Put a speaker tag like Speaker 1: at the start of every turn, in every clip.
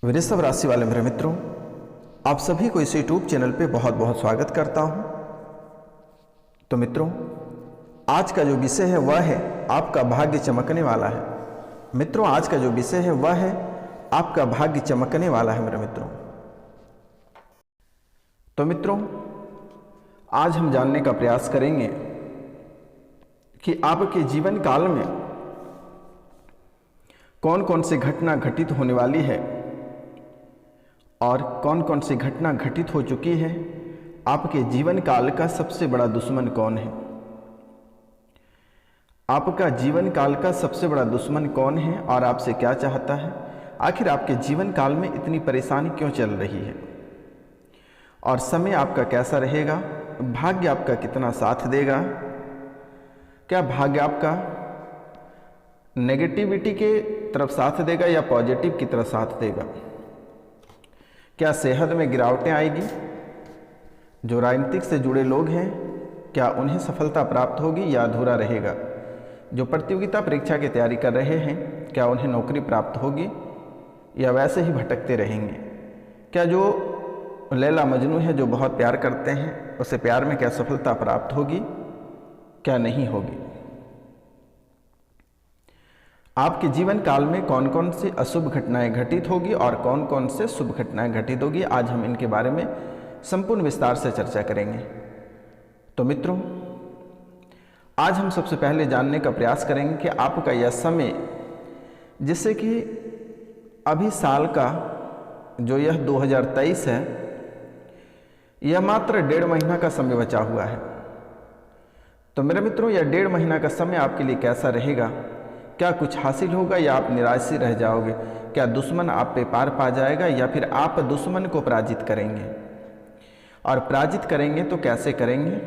Speaker 1: वृषभ राशि वाले मेरे मित्रों, आप सभी को इस यूट्यूब चैनल पे बहुत बहुत स्वागत करता हूं। तो मित्रों, आज का जो विषय है वह है आपका भाग्य चमकने वाला है। मित्रों, आज का जो विषय है वह है आपका भाग्य चमकने वाला है मेरे मित्रों। तो मित्रों, आज हम जानने का प्रयास करेंगे कि आपके जीवन काल में कौन कौन सी घटना घटित होने वाली है और कौन कौन सी घटना घटित हो चुकी है। आपके जीवन काल का सबसे बड़ा दुश्मन कौन है? आपका जीवन काल का सबसे बड़ा दुश्मन कौन है और आपसे क्या चाहता है? आखिर आपके जीवन काल में इतनी परेशानी क्यों चल रही है और समय आपका कैसा रहेगा? भाग्य आपका कितना साथ देगा? क्या भाग्य आपका नेगेटिविटी के तरफ साथ देगा या पॉजिटिव की तरफ साथ देगा? क्या सेहत में गिरावटें आएगी? जो राजनीतिक से जुड़े लोग हैं, क्या उन्हें सफलता प्राप्त होगी या अधूरा रहेगा? जो प्रतियोगिता परीक्षा की तैयारी कर रहे हैं, क्या उन्हें नौकरी प्राप्त होगी या वैसे ही भटकते रहेंगे? क्या जो लैला मजनू है, जो बहुत प्यार करते हैं, उसे प्यार में क्या सफलता प्राप्त होगी, क्या नहीं होगी? आपके जीवन काल में कौन कौन सी अशुभ घटनाएं घटित होगी और कौन कौन से शुभ घटनाएं घटित होगी, आज हम इनके बारे में संपूर्ण विस्तार से चर्चा करेंगे। तो मित्रों, आज हम सबसे पहले जानने का प्रयास करेंगे कि आपका यह समय, जिससे कि अभी साल का जो यह 2023 है, यह मात्र 1.5 महीना का समय बचा हुआ है। तो मेरे मित्रों, यह 1.5 महीना का समय आपके लिए कैसा रहेगा? क्या कुछ हासिल होगा या आप निराश ही रह जाओगे? क्या दुश्मन आप पे पार पा जाएगा या फिर आप दुश्मन को पराजित करेंगे? और पराजित करेंगे तो कैसे करेंगे?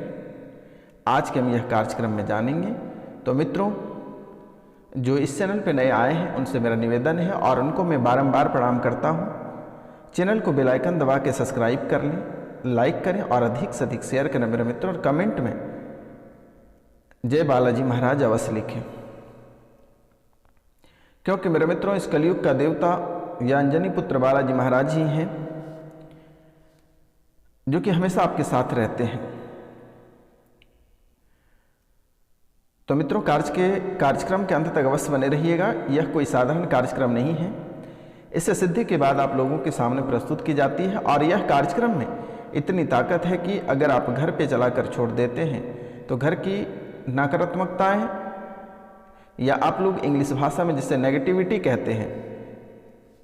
Speaker 1: आज के हम यह कार्यक्रम में जानेंगे। तो मित्रों, जो इस चैनल पे नए आए हैं उनसे मेरा निवेदन है और उनको मैं बारंबार प्रणाम करता हूँ, चैनल को बेल आइकन दबा के सब्सक्राइब कर लें, लाइक करें और अधिक से अधिक शेयर करें मेरे मित्रों, और कमेंट में जय बालाजी महाराज अवश्य लिखें। क्योंकि मेरे मित्रों, इस कलयुग का देवता या अंजनी पुत्र बालाजी महाराज ही हैं जो कि हमेशा आपके साथ रहते हैं। तो मित्रों, कार्यक्रम के अंत तक अवश्य बने रहिएगा। यह कोई साधारण कार्यक्रम नहीं है। इससे सिद्धि के बाद आप लोगों के सामने प्रस्तुत की जाती है और यह कार्यक्रम में इतनी ताकत है कि अगर आप घर पे चलाकर छोड़ देते हैं तो घर की नकारात्मकताएं, या आप लोग इंग्लिश भाषा में जिसे नेगेटिविटी कहते हैं,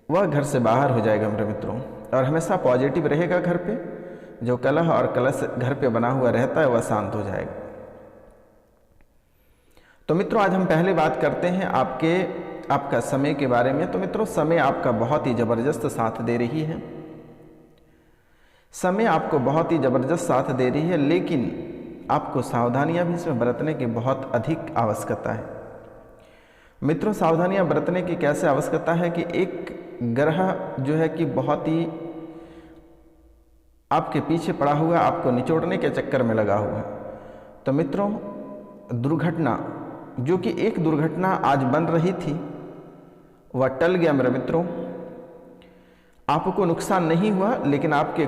Speaker 1: वह घर से बाहर हो जाएगा मेरे मित्रों, और हमेशा पॉजिटिव रहेगा। घर पे जो कलह और कलश घर पे बना हुआ रहता है वह शांत हो जाएगा। तो मित्रों, आज हम पहले बात करते हैं आपका समय के बारे में। तो मित्रों, समय आपका बहुत ही ज़बरदस्त साथ दे रही है। समय आपको बहुत ही ज़बरदस्त साथ दे रही है, लेकिन आपको सावधानियां भी इसमें बरतने की बहुत अधिक आवश्यकता है। मित्रों, सावधानियां बरतने की कैसे आवश्यकता है कि एक ग्रह जो है कि बहुत ही आपके पीछे पड़ा हुआ, आपको निचोड़ने के चक्कर में लगा हुआ है। तो मित्रों, दुर्घटना, जो कि एक दुर्घटना आज बन रही थी, वह टल गया मेरे मित्रों। आपको नुकसान नहीं हुआ, लेकिन आपके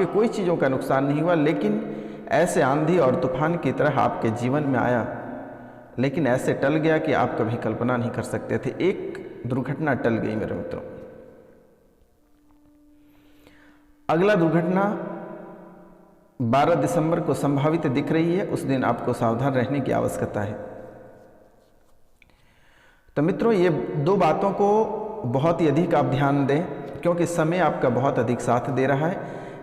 Speaker 1: कोई चीज़ों का नुकसान नहीं हुआ, लेकिन ऐसे आंधी और तूफान की तरह आपके जीवन में आया, लेकिन ऐसे टल गया कि आप कभी कल्पना नहीं कर सकते थे। एक दुर्घटना टल गई मेरे मित्रों। अगला दुर्घटना 12 दिसंबर को संभावित दिख रही है। उस दिन आपको सावधान रहने की आवश्यकता है। तो मित्रों, ये 2 बातों को बहुत ही अधिक आप ध्यान दें, क्योंकि समय आपका बहुत अधिक साथ दे रहा है,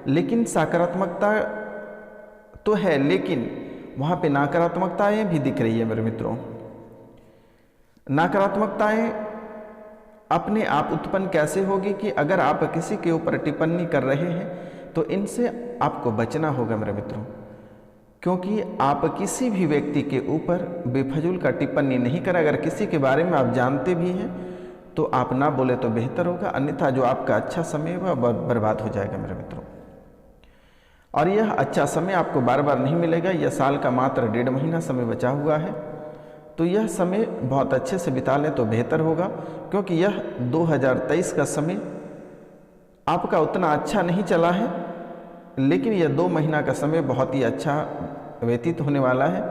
Speaker 1: लेकिन सकारात्मकता तो है, लेकिन वहाँ पे नकारात्मकताएं भी दिख रही है मेरे मित्रों। नकारात्मकताएं अपने आप उत्पन्न कैसे होगी कि अगर आप किसी के ऊपर टिप्पणी कर रहे हैं तो इनसे आपको बचना होगा मेरे मित्रों, क्योंकि आप किसी भी व्यक्ति के ऊपर बेफजूल का टिप्पणी नहीं करें। अगर किसी के बारे में आप जानते भी हैं तो आप ना बोले तो बेहतर होगा, अन्यथा जो आपका अच्छा समय वह बर्बाद हो जाएगा मेरे मित्रों। और यह अच्छा समय आपको बार बार नहीं मिलेगा। यह साल का मात्र 1.5 महीना समय बचा हुआ है, तो यह समय बहुत अच्छे से बिता लें तो बेहतर होगा, क्योंकि यह 2023 का समय आपका उतना अच्छा नहीं चला है, लेकिन यह 2 महीना का समय बहुत ही अच्छा व्यतीत होने वाला है।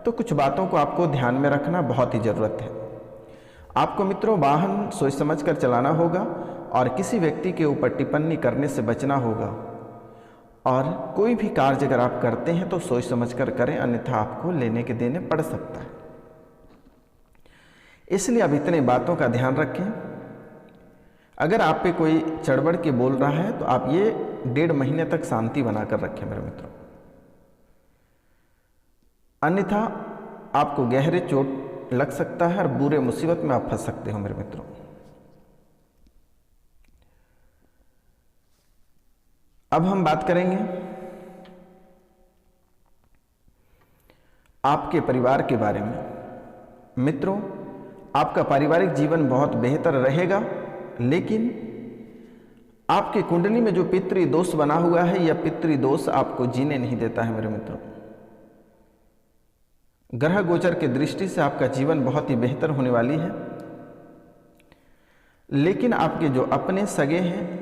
Speaker 1: तो कुछ बातों को आपको ध्यान में रखना बहुत ही ज़रूरत है। आपको मित्रों वाहन सोच समझ कर चलाना होगा और किसी व्यक्ति के ऊपर टिप्पणी करने से बचना होगा। और कोई भी कार्य अगर आप करते हैं तो सोच समझ कर करें, अन्यथा आपको लेने के देने पड़ सकता है। इसलिए अब इतने बातों का ध्यान रखें। अगर आप पे कोई चढ़बड़ के बोल रहा है तो आप ये 1.5 महीने तक शांति बनाकर रखें मेरे मित्रों, अन्यथा आपको गहरे चोट लग सकता है और बुरे मुसीबत में आप फंस सकते हो मेरे मित्रों। अब हम बात करेंगे आपके परिवार के बारे में। मित्रों, आपका पारिवारिक जीवन बहुत बेहतर रहेगा, लेकिन आपके कुंडली में जो पितृ दोष बना हुआ है, यह पितृ दोष आपको जीने नहीं देता है मेरे मित्रों। ग्रह गोचर की दृष्टि से आपका जीवन बहुत ही बेहतर होने वाली है, लेकिन आपके जो अपने सगे हैं,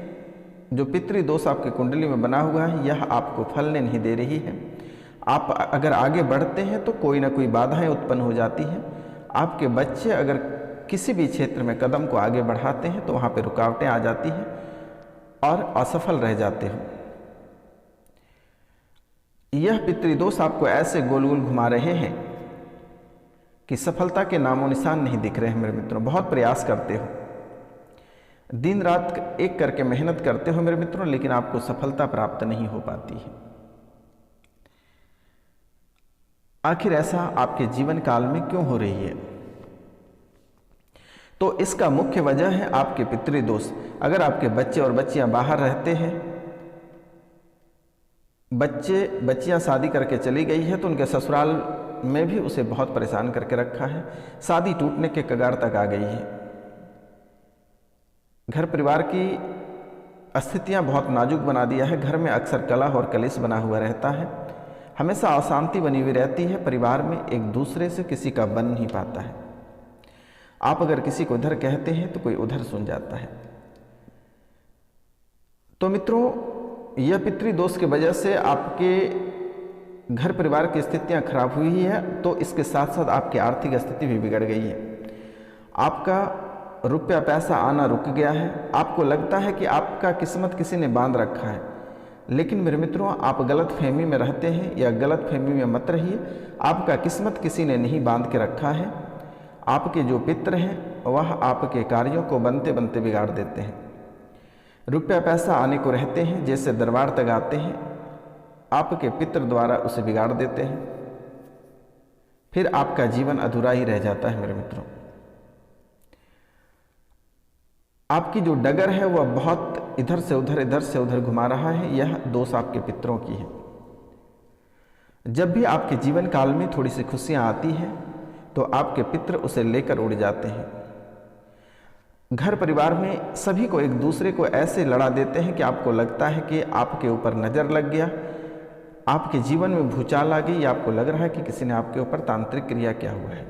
Speaker 1: जो पितृ दोष आपके कुंडली में बना हुआ है, यह आपको फलने नहीं दे रही है। आप अगर आगे बढ़ते हैं तो कोई ना कोई बाधाएं उत्पन्न हो जाती हैं। आपके बच्चे अगर किसी भी क्षेत्र में कदम को आगे बढ़ाते हैं तो वहाँ पे रुकावटें आ जाती हैं और असफल रह जाते हो। यह पितृदोष आपको ऐसे गोल गोल घुमा रहे हैं कि सफलता के नामो निशान नहीं दिख रहे हैं मेरे मित्रों। बहुत प्रयास करते हो, दिन रात एक करके मेहनत करते हो मेरे मित्रों, लेकिन आपको सफलता प्राप्त नहीं हो पाती है। आखिर ऐसा आपके जीवन काल में क्यों हो रही है? तो इसका मुख्य वजह है आपके पितृदोष। अगर आपके बच्चे और बच्चियां बाहर रहते हैं, बच्चियां शादी करके चली गई है, तो उनके ससुराल में भी उसे बहुत परेशान करके रखा है, शादी टूटने के कगार तक आ गई है। घर परिवार की स्थितियां बहुत नाजुक बना दिया है। घर में अक्सर कलह और कलेश बना हुआ रहता है, हमेशा अशांति बनी हुई रहती है। परिवार में एक दूसरे से किसी का बन नहीं पाता है। आप अगर किसी को इधर कहते हैं तो कोई उधर सुन जाता है। तो मित्रों, यह पितृदोष की वजह से आपके घर परिवार की स्थितियां खराब हुई है, तो इसके साथ साथ आपकी आर्थिक स्थिति भी बिगड़ गई है। आपका रुपया पैसा आना रुक गया है। आपको लगता है कि आपका किस्मत किसी ने बांध रखा है, लेकिन मेरे मित्रों, आप गलत फहमी में रहते हैं, या गलत फहमी में मत रहिए। आपका किस्मत किसी ने नहीं बांध के रखा है। आपके जो पितृ हैं वह आपके कार्यों को बनते बनते बिगाड़ देते हैं। रुपया पैसा आने को रहते हैं, जैसे दरबार तक आते हैं, आपके पितृ द्वारा उसे बिगाड़ देते हैं। फिर आपका जीवन अधूरा ही रह जाता है मेरे मित्रों। आपकी जो डगर है वह बहुत इधर से उधर घुमा रहा है। यह दोष आपके पितरों की है। जब भी आपके जीवन काल में थोड़ी सी खुशियां आती हैं तो आपके पितृ उसे लेकर उड़ जाते हैं। घर परिवार में सभी को एक दूसरे को ऐसे लड़ा देते हैं कि आपको लगता है कि आपके ऊपर नज़र लग गया, आपके जीवन में भूचाल आ गई, या आपको लग रहा है कि किसी ने आपके ऊपर तांत्रिक क्रिया किया हुआ है।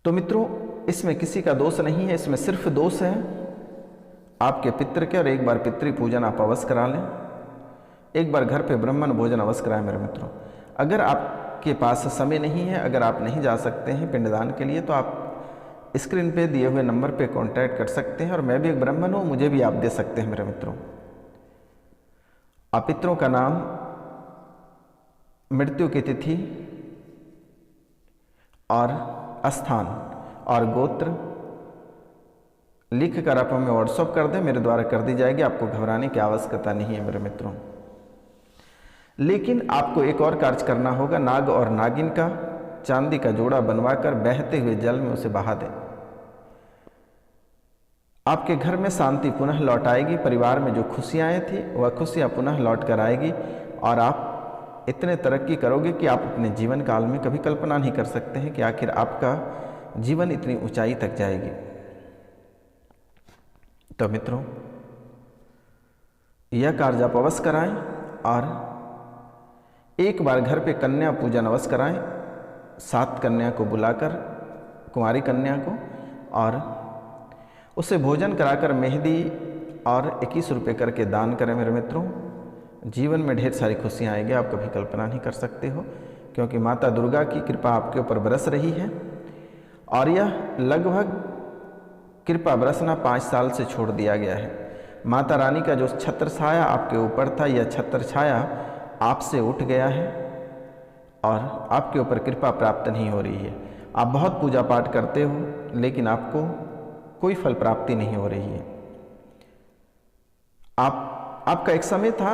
Speaker 1: तो मित्रों, इसमें किसी का दोष नहीं है, इसमें सिर्फ दोष है आपके पितृ के। और एक बार पितृ पूजन आप अवश्य करा लें, एक बार घर पे ब्राह्मण भोजन अवश्य कराएं मेरे मित्रों। अगर आपके पास समय नहीं है, अगर आप नहीं जा सकते हैं पिंडदान के लिए, तो आप स्क्रीन पे दिए हुए नंबर पे कांटेक्ट कर सकते हैं। और मैं भी एक ब्राह्मण हूँ, मुझे भी आप दे सकते हैं मेरे मित्रों। आप पितरों का नाम, मृत्यु की तिथि और स्थान और गोत्र लिख कर आप हमें व्हाट्सअप कर दें, मेरे द्वारा कर दी जाएगी। आपको घबराने की आवश्यकता नहीं है मेरे मित्रों। लेकिन आपको एक और कार्य करना होगा। नाग और नागिन का चांदी का जोड़ा बनवाकर बहते हुए जल में उसे बहा दें। आपके घर में शांति पुनः लौट आएगी। परिवार में जो खुशियाँ थी वह खुशियाँ पुनः लौट कर आएगी, और आप इतने तरक्की करोगे कि आप अपने जीवन काल में कभी कल्पना नहीं कर सकते हैं कि आखिर आपका जीवन इतनी ऊंचाई तक जाएगी। तो मित्रों, यह कार्य आप अवश्य कराएं, और एक बार घर पे कन्या पूजन अवश्य कराएं, 7 कन्या को बुलाकर, कुंवारी कन्या को, और उसे भोजन कराकर मेहंदी और 21 रुपये करके दान करें मेरे मित्रों। जीवन में ढेर सारी खुशियाँ आएंगी, आप कभी कल्पना नहीं कर सकते हो, क्योंकि माता दुर्गा की कृपा आपके ऊपर बरस रही है। और यह लगभग कृपा बरसना 5 साल से छोड़ दिया गया है। माता रानी का जो छत्र छाया आपके ऊपर था, यह छत्र छाया आपसे उठ गया है और आपके ऊपर कृपा प्राप्त नहीं हो रही है। आप बहुत पूजा पाठ करते हो लेकिन आपको कोई फल प्राप्ति नहीं हो रही है। आपका एक समय था,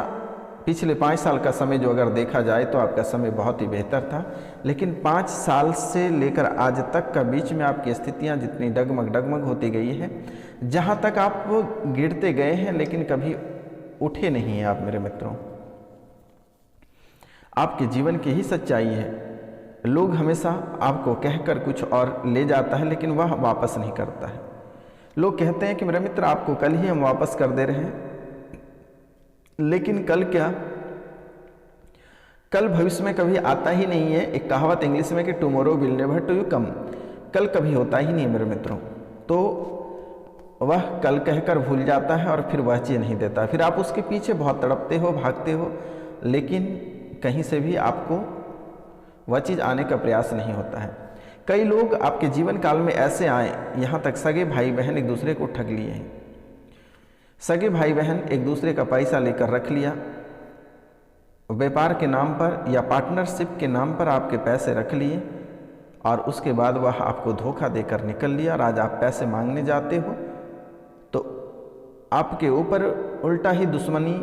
Speaker 1: पिछले 5 साल का समय जो अगर देखा जाए तो आपका समय बहुत ही बेहतर था, लेकिन 5 साल से लेकर आज तक का बीच में आपकी स्थितियां जितनी डगमग होती गई है, जहां तक आप गिरते गए हैं लेकिन कभी उठे नहीं हैं आप मेरे मित्रों। आपके जीवन की ही सच्चाई है। लोग हमेशा आपको कहकर कुछ और ले जाता है लेकिन वह वापस नहीं करता है। लोग कहते हैं कि मेरे मित्र आपको कल ही हम वापस कर दे रहे हैं, लेकिन कल क्या, कल भविष्य में कभी आता ही नहीं है। एक कहावत इंग्लिश में कि tomorrow will never to you come, कल कभी होता ही नहीं है मेरे मित्रों। तो वह कल कहकर भूल जाता है और फिर वह चीज़ नहीं देता, फिर आप उसके पीछे बहुत तड़पते हो, भागते हो, लेकिन कहीं से भी आपको वह चीज़ आने का प्रयास नहीं होता है। कई लोग आपके जीवन काल में ऐसे आए, यहाँ तक सगे भाई बहन एक दूसरे को ठग लिए हैं। सगे भाई बहन एक दूसरे का पैसा लेकर रख लिया, व्यापार के नाम पर या पार्टनरशिप के नाम पर आपके पैसे रख लिए और उसके बाद वह आपको धोखा देकर निकल लिया और आज आप पैसे मांगने जाते हो तो आपके ऊपर उल्टा ही दुश्मनी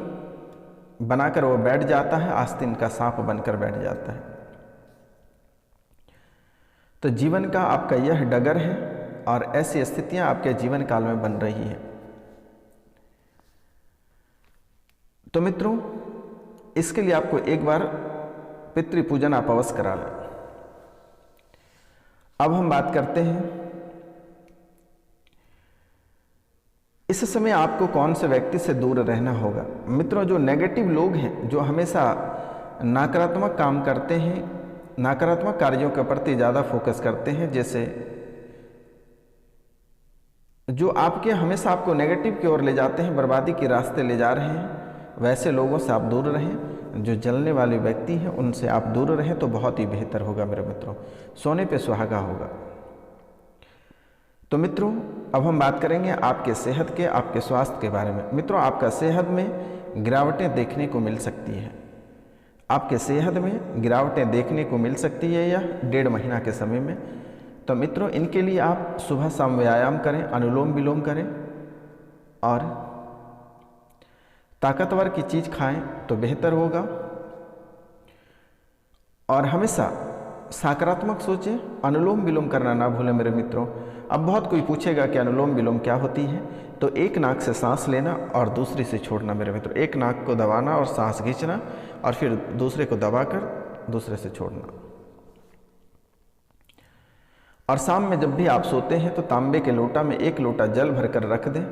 Speaker 1: बनाकर वो बैठ जाता है, आस्तीन का सांप बनकर बैठ जाता है। तो जीवन का आपका यह डगर है और ऐसी स्थितियां आपके जीवन काल में बन रही है। तो मित्रों, इसके लिए आपको एक बार पितृ पूजन आप अवश्य करा लें। अब हम बात करते हैं इस समय आपको कौन से व्यक्ति से दूर रहना होगा। मित्रों, जो नेगेटिव लोग हैं, जो हमेशा नकारात्मक काम करते हैं, नकारात्मक कार्यों के प्रति ज़्यादा फोकस करते हैं, जैसे जो आपके हमेशा आपको नेगेटिव की ओर ले जाते हैं, बर्बादी के रास्ते ले जा रहे हैं, वैसे लोगों से आप दूर रहें। जो जलने वाले व्यक्ति हैं उनसे आप दूर रहें तो बहुत ही बेहतर होगा मेरे मित्रों, सोने पे सुहागा होगा। तो मित्रों, अब हम बात करेंगे आपके सेहत के, आपके स्वास्थ्य के बारे में। मित्रों, आपका सेहत में गिरावटें देखने को मिल सकती है। आपके सेहत में गिरावटें देखने को मिल सकती है यह 1.5 महीना के समय में। तो मित्रों, इनके लिए आप सुबह शाम व्यायाम करें, अनुलोम विलोम करें और ताकतवर की चीज़ खाएं तो बेहतर होगा। और हमेशा सकारात्मक सोचें, अनुलोम विलोम करना ना भूलें मेरे मित्रों। अब बहुत कोई पूछेगा कि अनुलोम विलोम क्या होती है, तो एक नाक से सांस लेना और दूसरी से छोड़ना मेरे मित्रों। एक नाक को दबाना और सांस खींचना और फिर दूसरे को दबाकर दूसरे से छोड़ना। और शाम में जब भी आप सोते हैं तो तांबे के लोटा में 1 लोटा जल भरकर रख दें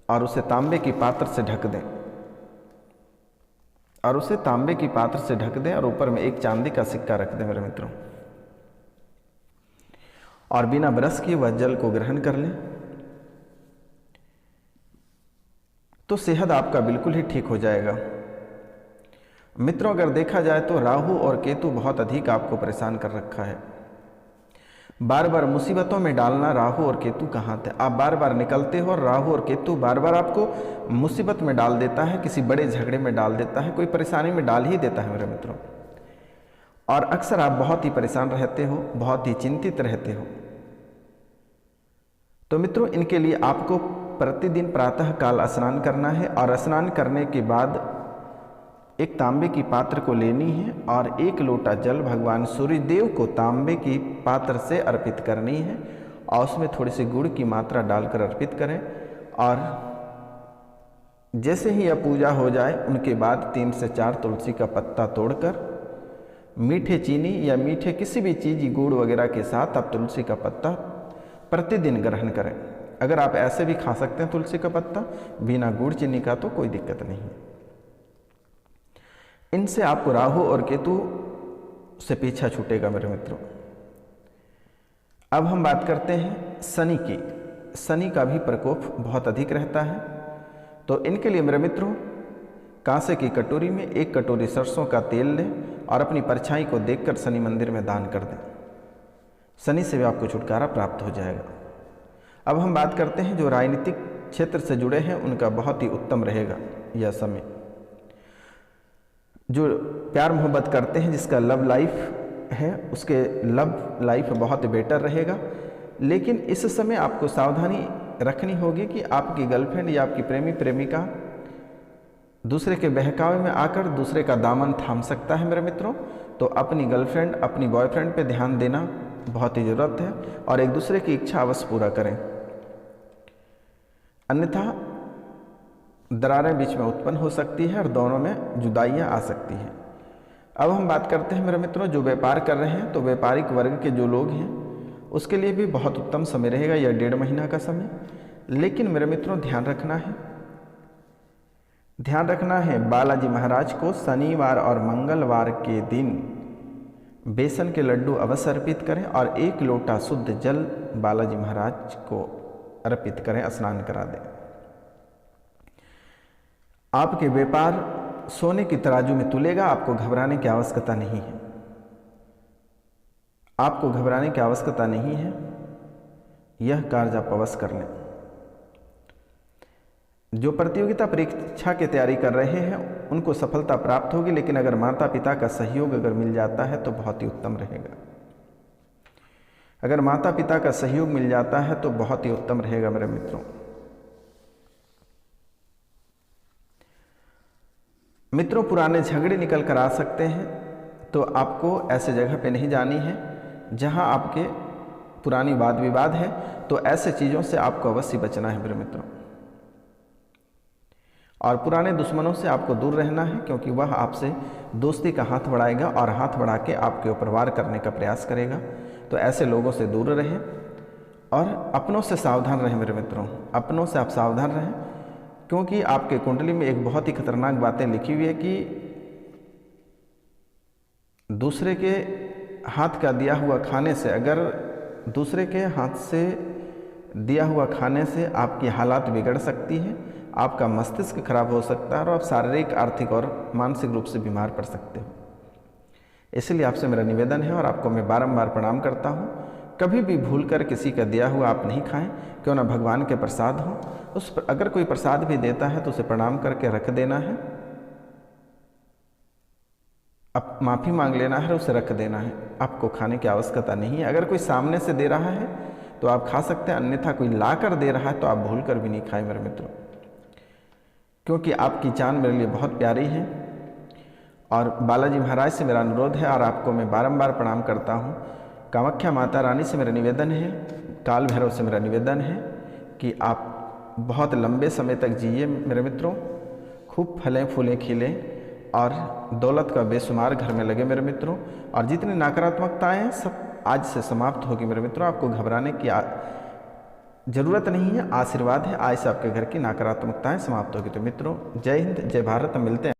Speaker 1: और उसे तांबे की पात्र से ढक दें और ऊपर में 1 चांदी का सिक्का रख दें मेरे मित्रों। और बिना ब्रश किए वह जल को ग्रहण कर लें तो सेहत आपका बिल्कुल ही ठीक हो जाएगा। मित्रों, अगर देखा जाए तो राहु और केतु बहुत अधिक आपको परेशान कर रखा है। बार बार मुसीबतों में डालना राहु और केतु कहाँ थे। आप बार बार निकलते हो और राहु और केतु बार बार आपको मुसीबत में डाल देता है, किसी बड़े झगड़े में डाल देता है, कोई परेशानी में डाल ही देता है मेरे मित्रों। और अक्सर आप बहुत ही परेशान रहते हो, बहुत ही चिंतित रहते हो। तो मित्रों, इनके लिए आपको प्रतिदिन प्रातः काल स्नान करना है और स्नान करने के बाद एक तांबे की पात्र को लेनी है और 1 लोटा जल भगवान सूर्यदेव को तांबे की पात्र से अर्पित करनी है और उसमें थोड़ी सी गुड़ की मात्रा डालकर अर्पित करें। और जैसे ही यह पूजा हो जाए उनके बाद 3 से 4 तुलसी का पत्ता तोड़कर मीठे चीनी या मीठे किसी भी चीज़, गुड़ वगैरह के साथ आप तुलसी का पत्ता प्रतिदिन ग्रहण करें। अगर आप ऐसे भी खा सकते हैं तुलसी का पत्ता बिना गुड़ चीनी का तो कोई दिक्कत नहीं है। इनसे आपको राहु और केतु से पीछा छूटेगा मेरे मित्रों। अब हम बात करते हैं शनि की। शनि का भी प्रकोप बहुत अधिक रहता है। तो इनके लिए मेरे मित्रों, कांसे की कटोरी में 1 कटोरी सरसों का तेल लें और अपनी परछाई को देखकर शनि मंदिर में दान कर दें। शनि से भी आपको छुटकारा प्राप्त हो जाएगा। अब हम बात करते हैं जो राजनीतिक क्षेत्र से जुड़े हैं, उनका बहुत ही उत्तम रहेगा यह समय। जो प्यार मोहब्बत करते हैं, जिसका लव लाइफ है, उसके लव लाइफ बहुत बेटर रहेगा। लेकिन इस समय आपको सावधानी रखनी होगी कि आपकी गर्लफ्रेंड या आपकी प्रेमी प्रेमिका दूसरे के बहकावे में आकर दूसरे का दामन थाम सकता है मेरे मित्रों। तो अपनी गर्लफ्रेंड, अपनी बॉयफ्रेंड पे ध्यान देना बहुत ही ज़रूरत है और एक दूसरे की इच्छा अवश्य पूरा करें, अन्यथा दरारें बीच में उत्पन्न हो सकती है और दोनों में जुदाइयाँ आ सकती हैं। अब हम बात करते हैं मेरे मित्रों, जो व्यापार कर रहे हैं, तो व्यापारिक वर्ग के जो लोग हैं उसके लिए भी बहुत उत्तम समय रहेगा यह 1.5 महीना का समय। लेकिन मेरे मित्रों ध्यान रखना है बालाजी महाराज को शनिवार और मंगलवार के दिन बेसन के लड्डू अवश्य अर्पित करें और 1 लोटा शुद्ध जल बालाजी महाराज को अर्पित करें, स्नान करा दें। आपके व्यापार सोने की तराजू में तुलेगा, आपको घबराने की आवश्यकता नहीं है। आपको घबराने की आवश्यकता नहीं है, यह कार्य आप अवश्य कर लें। जो प्रतियोगिता परीक्षा की तैयारी कर रहे हैं उनको सफलता प्राप्त होगी, लेकिन अगर माता पिता का सहयोग अगर मिल जाता है तो बहुत ही उत्तम रहेगा। अगर माता पिता का सहयोग मिल जाता है तो बहुत ही उत्तम रहेगा मेरे मित्रों। मित्रों, पुराने झगड़े निकल कर आ सकते हैं, तो आपको ऐसे जगह पे नहीं जानी है जहां आपके पुरानी वाद विवाद है। तो ऐसे चीज़ों से आपको अवश्य बचना है मेरे मित्रों। और पुराने दुश्मनों से आपको दूर रहना है, क्योंकि वह आपसे दोस्ती का हाथ बढ़ाएगा और हाथ बढ़ा के आपके ऊपर वार करने का प्रयास करेगा। तो ऐसे लोगों से दूर रहें और अपनों से सावधान रहें मेरे मित्रों। अपनों से आप सावधान रहें, क्योंकि आपके कुंडली में एक बहुत ही खतरनाक बातें लिखी हुई है कि दूसरे के हाथ का दिया हुआ खाने से, अगर दूसरे के हाथ से दिया हुआ खाने से आपकी हालात बिगड़ सकती है, आपका मस्तिष्क खराब हो सकता है और आप शारीरिक, आर्थिक और मानसिक रूप से बीमार पड़ सकते हो। इसलिए आपसे मेरा निवेदन है और आपको मैं बारंबार प्रणाम करता हूँ, कभी भी भूल कर किसी का दिया हुआ आप नहीं खाएं, क्यों ना भगवान के प्रसाद हो। उस पर अगर कोई प्रसाद भी देता है तो उसे प्रणाम करके रख देना है, अब माफ़ी मांग लेना है, उसे रख देना है। आपको खाने की आवश्यकता नहीं है। अगर कोई सामने से दे रहा है तो आप खा सकते हैं, अन्यथा कोई ला कर दे रहा है तो आप भूल कर भी नहीं खाएं मेरे मित्रों, क्योंकि आपकी जान मेरे लिए बहुत प्यारी है। और बालाजी महाराज से मेरा अनुरोध है और आपको मैं बारंबार प्रणाम करता हूँ। कामाख्या माता रानी से मेरा निवेदन है, काल भैरव से मेरा निवेदन है कि आप बहुत लंबे समय तक जिए मेरे मित्रों, खूब फलें फूलें खिलें और दौलत का बेशुमार घर में लगे मेरे मित्रों। और जितनी नकारात्मकताएं हैं सब आज से समाप्त होगी मेरे मित्रों। आपको घबराने की ज़रूरत नहीं है, आशीर्वाद है, आज से आपके घर की नकारात्मकताएं समाप्त होगी। तो मित्रों, जय हिंद, जय भारत। मिलते हैं।